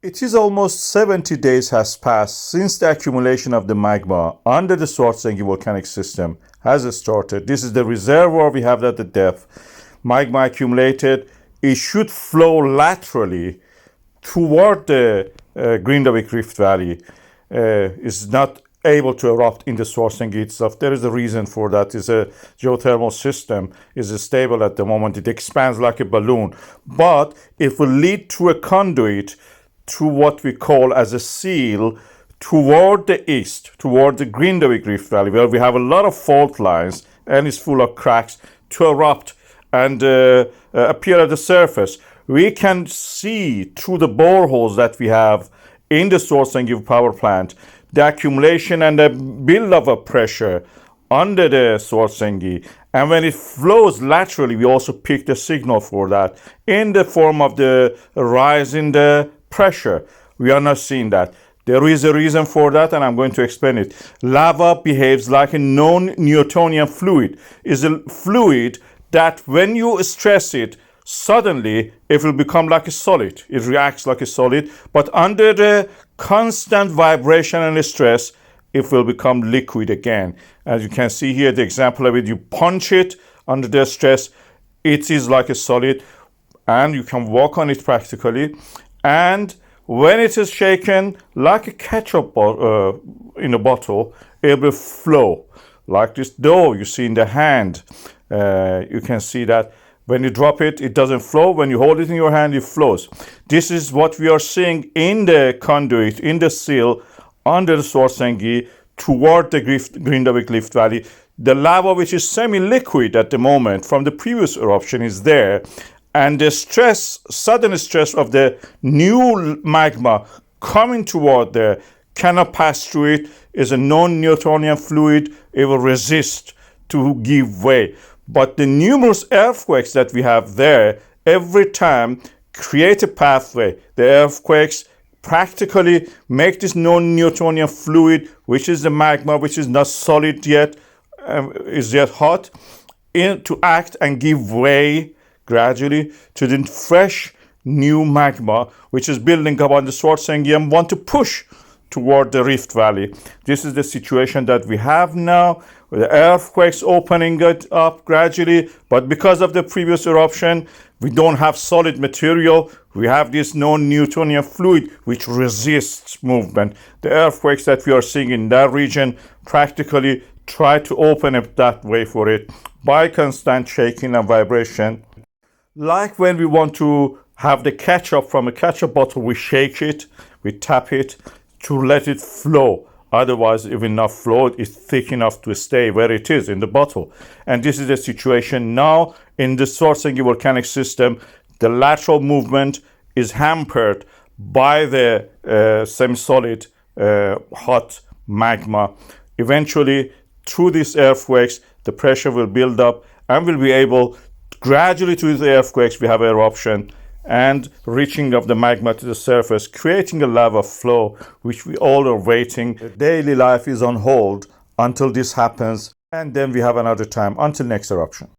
It is almost 70 days has passed since the accumulation of the magma under the Svartsengi volcanic system has started. This is the reservoir we have at the depth. Magma accumulated. It should flow laterally toward the Grindavik Rift Valley. Is not able to erupt in the Svartsengi itself. There is a reason for that. It's a geothermal system. Is stable at the moment. It expands like a balloon, but it will lead to a conduit to what we call as a seal toward the east, toward the Grindavik Rift Valley, where we have a lot of fault lines and it's full of cracks, to erupt and appear at the surface. We can see through the boreholes that we have in the Svartsengi power plant the accumulation and the build-up of pressure under the Svartsengi. And when it flows laterally, we also pick the signal for that in the form of the rise in the pressure. We are not seeing that. There is a reason for that, and I'm going to explain it. Lava behaves like a non-Newtonian fluid. It's a fluid that when you stress it, suddenly it will become like a solid. It reacts like a solid, but under the constant vibration and stress, it will become liquid again. As you can see here, the example of it, you punch it under the stress, it is like a solid, and you can walk on it practically. And when it is shaken like a ketchup in a bottle, it will flow like this dough you see in the hand. You can see that when you drop it, it doesn't flow. When you hold it in your hand, it flows. This is what we are seeing in the conduit, in the seal under the Svartsengi toward the Grindavik Rift Valley. The lava, which is semi-liquid at the moment from the previous eruption, is there. And the stress, sudden stress of the new magma coming toward there cannot pass through it. Is a non-Newtonian fluid. It will resist to give way. But the numerous earthquakes that we have there, every time create a pathway. The earthquakes practically make this non-Newtonian fluid, which is the magma, which is not solid yet, is yet hot, to act and give way gradually to the fresh new magma, which is building up on the Svartsengi and want to push toward the Rift Valley. This is the situation that we have now, with the earthquakes opening it up gradually, but because of the previous eruption, we don't have solid material. We have this non-Newtonian fluid which resists movement. The earthquakes that we are seeing in that region practically try to open up that way for it by constant shaking and vibration. Like when we want to have the ketchup from a ketchup bottle, we shake it, we tap it to let it flow. Otherwise, it will not flow. It's thick enough to stay where it is in the bottle. And this is the situation now in the Svartsengi volcanic system. The lateral movement is hampered by the semi-solid hot magma. Eventually, through these earthquakes, the pressure will build up and will be able gradually through the earthquakes, we have eruption and reaching of the magma to the surface, creating a lava flow, which we all are waiting. The daily life is on hold until this happens, and then we have another time until next eruption.